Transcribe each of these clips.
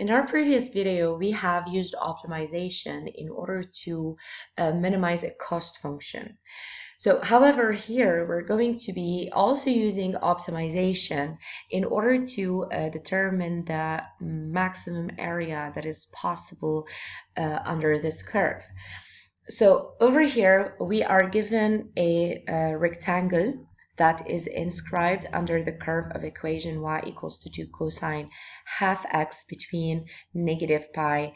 In our previous video, we have used optimization in order to minimize a cost function. So, however, here we're going to be also using optimization in order to determine the maximum area that is possible under this curve. So over here, we are given a rectangle that is inscribed under the curve of equation y equals to 2 cosine half x between negative pi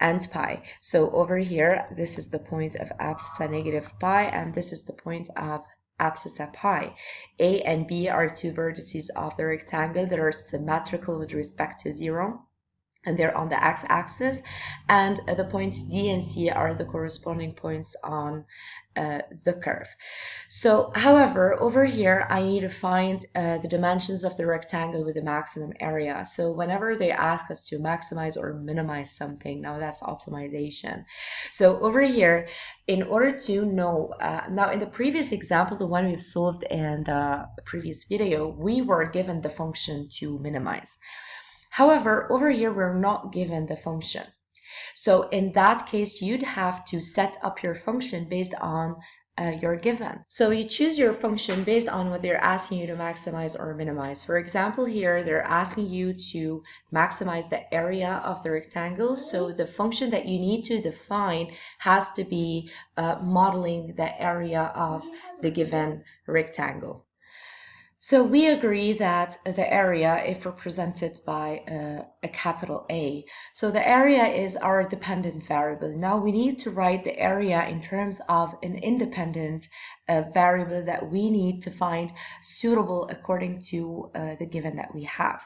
and pi. So over here, this is the point of abscissa negative pi, and this is the point of abscissa pi. A and B are two vertices of the rectangle that are symmetrical with respect to 0. And they're on the x-axis, and the points D and C are the corresponding points on the curve. So, however, over here, I need to find the dimensions of the rectangle with the maximum area. So whenever they ask us to maximize or minimize something, now that's optimization. So over here, in order to know, now in the previous example, the one we've solved in the previous video, we were given the function to minimize. However, over here, we're not given the function. So in that case, you'd have to set up your function based on your given. So you choose your function based on what they're asking you to maximize or minimize. For example, here, they're asking you to maximize the area of the rectangle. So the function that you need to define has to be modeling the area of the given rectangle. So we agree that the area is represented by a capital A. So the area is our dependent variable. Now we need to write the area in terms of an independent variable that we need to find suitable according to the given that we have.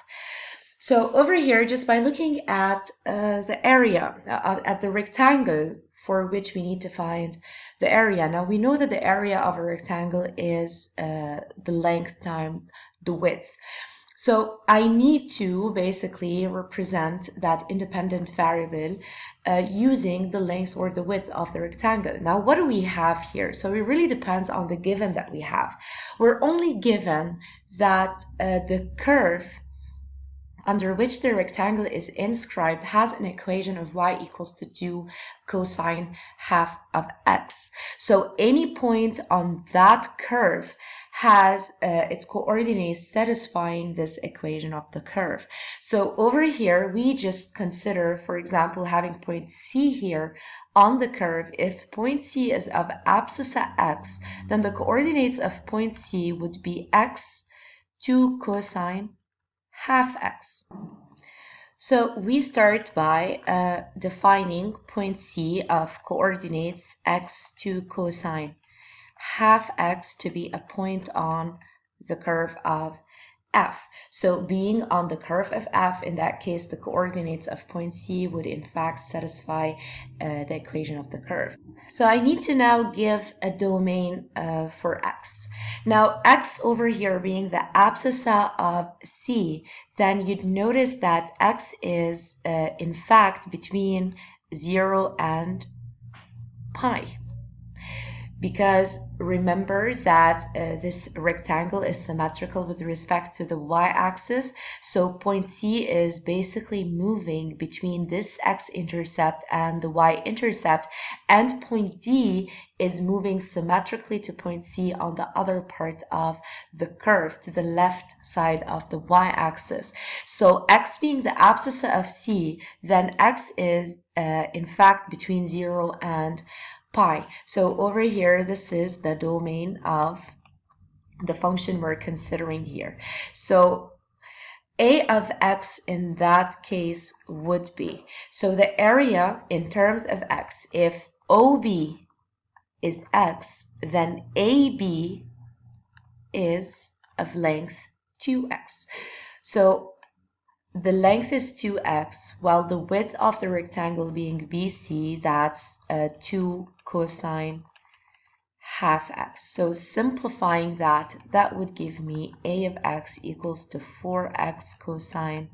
So over here, just by looking at the area, at the rectangle for which we need to find the area. Now we know that the area of a rectangle is the length times the width. So I need to basically represent that independent variable using the length or the width of the rectangle. Now what do we have here? So it really depends on the given that we have. We're only given that the curve under which the rectangle is inscribed has an equation of y equals to 2 cosine half of x. So any point on that curve has its coordinates satisfying this equation of the curve. So over here, we just consider, for example, having point C here on the curve. If point C is of abscissa x, then the coordinates of point C would be x 2 cosine half x. So we start by defining point C of coordinates x 2 cosine half x to be a point on the curve of f. So being on the curve of f, in that case, the coordinates of point C would in fact satisfy the equation of the curve. So I need to now give a domain for x. Now x over here being the abscissa of C, then you'd notice that x is in fact between 0 and pi. Because remember that this rectangle is symmetrical with respect to the y-axis, so point C is basically moving between this x-intercept and the y-intercept, and point D is moving symmetrically to point C on the other part of the curve, to the left side of the y-axis. So x being the abscissa of C, then x is in fact between 0 and pi. So over here, this is the domain of the function we're considering here. So a of x in that case would be, so the area in terms of x, if OB is x, then AB is of length 2x. So the length is 2x, while the width of the rectangle being BC, that's 2 cosine half x. So simplifying that, that would give me a of x equals to 4x cosine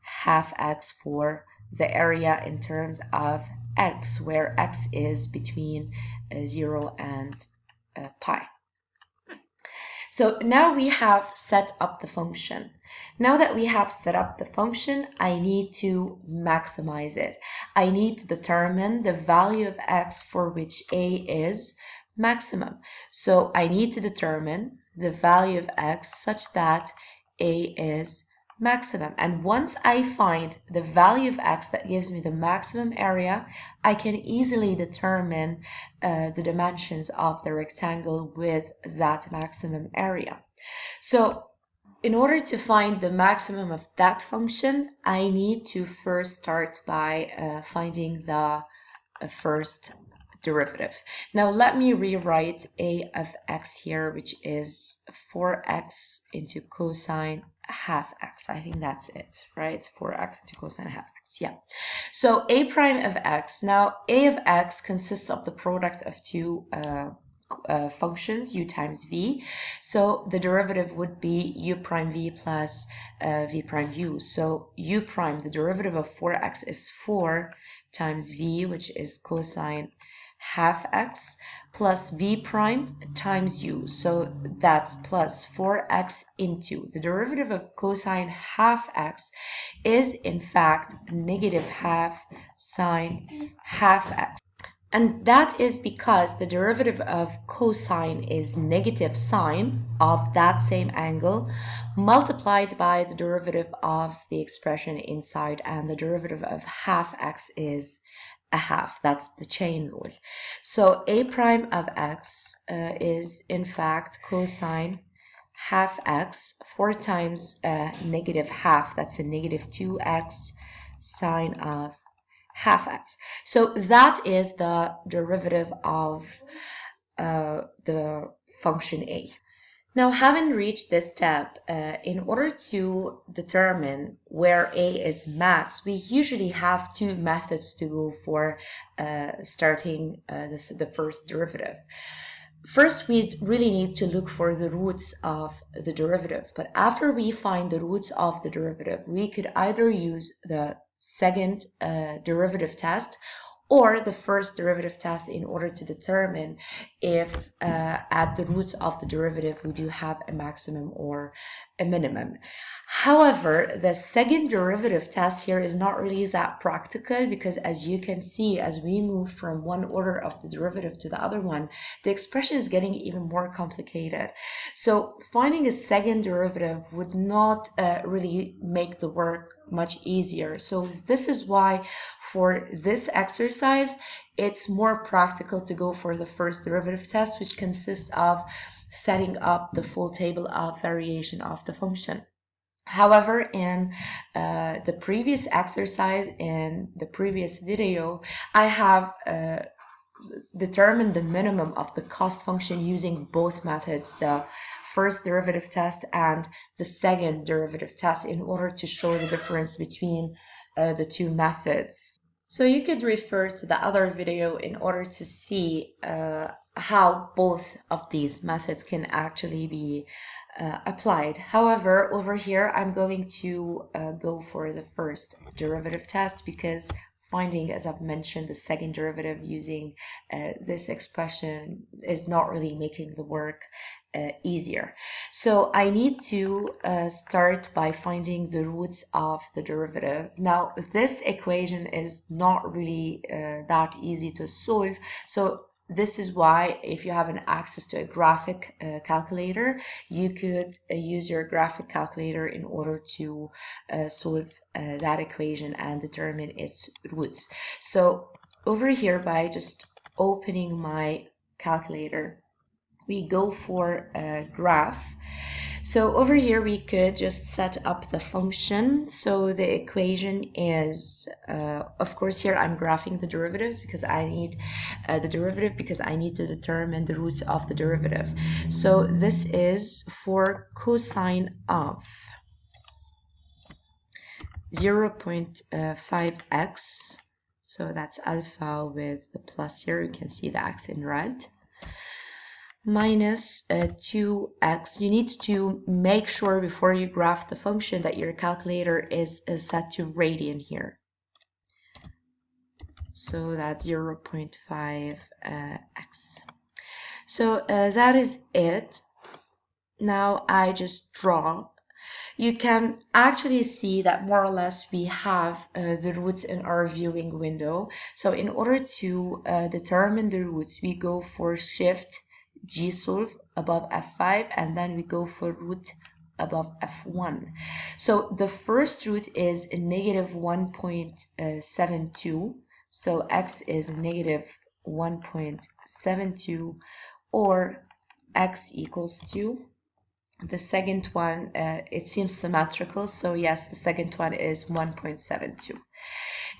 half x for the area in terms of x, where x is between 0 and pi. So now we have set up the function. Now that we have set up the function, I need to maximize it. I need to determine the value of x for which a is maximum. So I need to determine the value of x such that a is maximum. And once I find the value of x that gives me the maximum area, I can easily determine the dimensions of the rectangle with that maximum area. So in order to find the maximum of that function, I need to first start by finding the first derivative. Now let me rewrite a of x here, which is 4x into cosine half x. I think that's it, right? 4x into cosine half x. Yeah. So a prime of x. Now a of x consists of the product of two functions, u times v. So the derivative would be u prime v plus v prime u. So u prime, the derivative of 4x is 4 times v, which is cosine half x, plus v prime times u. So that's plus 4x into the derivative of cosine half x is in fact negative half sine half x. And that is because the derivative of cosine is negative sine of that same angle multiplied by the derivative of the expression inside, and the derivative of half x is a half. That's the chain rule. So a prime of x is in fact cosine half x, 4 times negative half, that's a negative 2x sine of half x. So that is the derivative of the function a. Now, having reached this step, in order to determine where a is max, we usually have two methods to go for starting the first derivative. First, we really need to look for the roots of the derivative. But after we find the roots of the derivative, we could either use the second derivative test or the first derivative test in order to determine if at the roots of the derivative we do have a maximum or a minimum. However, the second derivative test here is not really that practical because, as you can see, as we move from one order of the derivative to the other one, the expression is getting even more complicated. So finding a second derivative would not really make the work much easier. So this is why for this exercise, it's more practical to go for the first derivative test, which consists of setting up the full table of variation of the function. However, in the previous exercise, in the previous video, I have determined the minimum of the cost function using both methods, the first derivative test and the second derivative test, in order to show the difference between the two methods. So you could refer to the other video in order to see how both of these methods can actually be applied. However, over here I'm going to go for the first derivative test because finding, as I've mentioned, the second derivative using this expression is not really making the work easier. So I need to start by finding the roots of the derivative. Now, this equation is not really that easy to solve. So this is why if you have an access to a graphic calculator, you could use your graphic calculator in order to solve that equation and determine its roots. So over here, by just opening my calculator, we go for a graph. So over here we could just set up the function. So the equation is, of course here I'm graphing the derivatives because I need the derivative because I need to determine the roots of the derivative. So this is for cosine of 0.5x. So that's alpha with the plus here. You can see the x in red. Minus 2x. You need to make sure before you graph the function that your calculator is set to radian here. So that's 0.5x. So that is it. now I just draw, you can actually see that more or less we have the roots in our viewing window. So in order to determine the roots, we go for Shift G solve above F5, and then we go for root above F1. So the first root is negative 1.72. So x is negative 1.72, or x equals to the second one. It seems symmetrical, so yes, the second one is 1.72.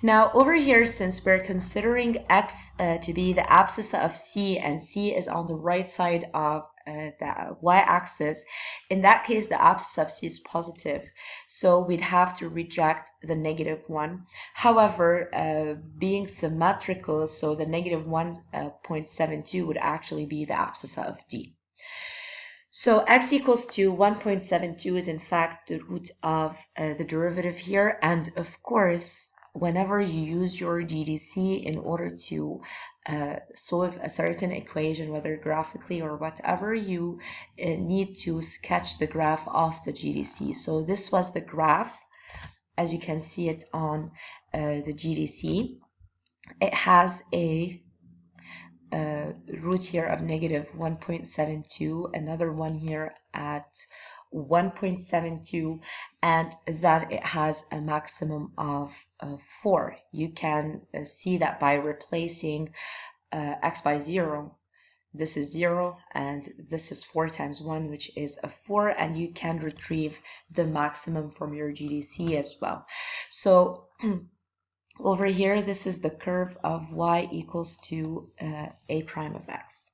Now over here, since we're considering x to be the abscissa of c, and c is on the right side of the y-axis, in that case the abscissa of c is positive, so we'd have to reject the negative 1. However, being symmetrical, so the negative 1.72 would actually be the abscissa of d. So x equals to 1.72 is in fact the root of the derivative here. And of course, whenever you use your GDC in order to solve a certain equation, whether graphically or whatever, you need to sketch the graph of the GDC. So this was the graph, as you can see it on the GDC. It has a root here of negative 1.72, another one here at 1.72, and then it has a maximum of 4. You can see that by replacing x by 0. This is 0, and this is 4 times 1, which is a 4, and you can retrieve the maximum from your GDC as well. So over here, this is the curve of y equals to a prime of x.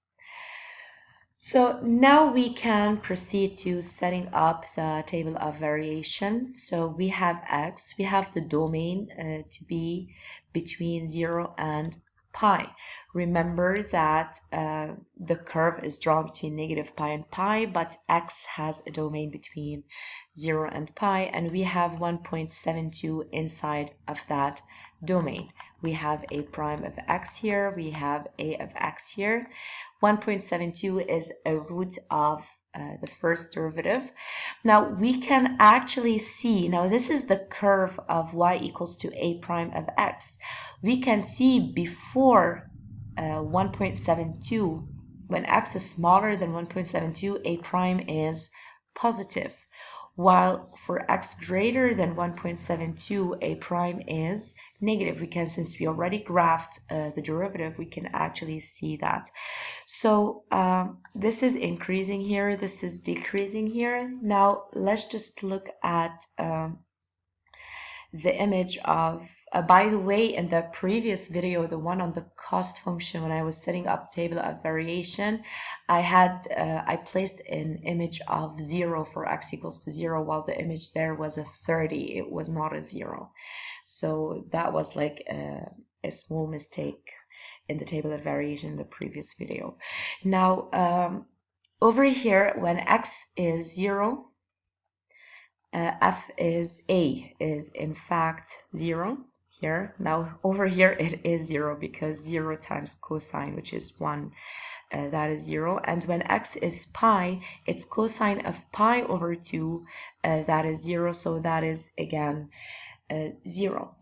So now we can proceed to setting up the table of variation. So we have x, we have the domain to be between 0 and pi. Remember that the curve is drawn between negative pi and pi, but x has a domain between 0 and pi, and we have 1.72 inside of that domain. We have a prime of x here, we have a of x here. 1.72 is a root of the first derivative. Now we can actually see, now this is the curve of y equals to a prime of x. We can see before 1.72, when x is smaller than 1.72, a prime is positive, while for x greater than 1.72, a prime is negative. We can, since we already graphed the derivative, we can actually see that. So this is increasing here, this is decreasing here. Now let's just look at the image of, by the way, in the previous video, the one on the cost function, when I was setting up table of variation, I placed an image of 0 for x equals to 0, while the image there was a 30. It was not a 0. So that was like a small mistake in the table of variation in the previous video. Now over here, when x is 0, f is a is in fact 0 here. Now over here it is 0 because 0 times cosine, which is 1, that is 0. And when x is pi, it's cosine of pi over 2, that is 0. So that is again 0.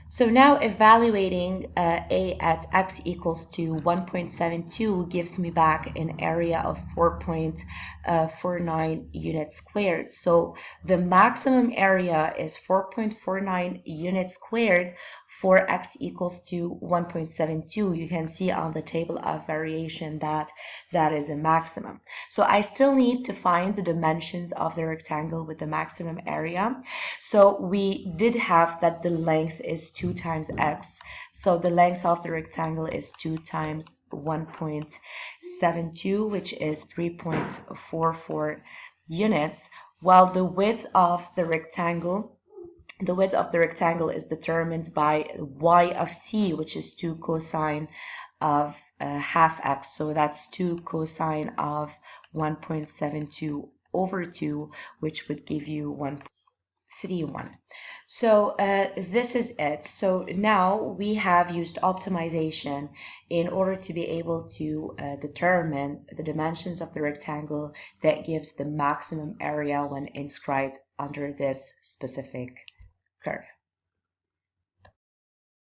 So now evaluating a at x equals to 1.72 gives me back an area of 4.49 units squared. So the maximum area is 4.49 units squared for x equals to 1.72. You can see on the table of variation that that is a maximum. So I still need to find the dimensions of the rectangle with the maximum area. So we did have that the length is 2 times x. So the length of the rectangle is 2 times 1.72, which is 3.44 units, while the width of the rectangle is determined by y of c, which is 2 cosine of half x. So that's 2 cosine of 1.72 over 2, which would give you 3, 1. So this is it. So now we have used optimization in order to be able to determine the dimensions of the rectangle that gives the maximum area when inscribed under this specific curve.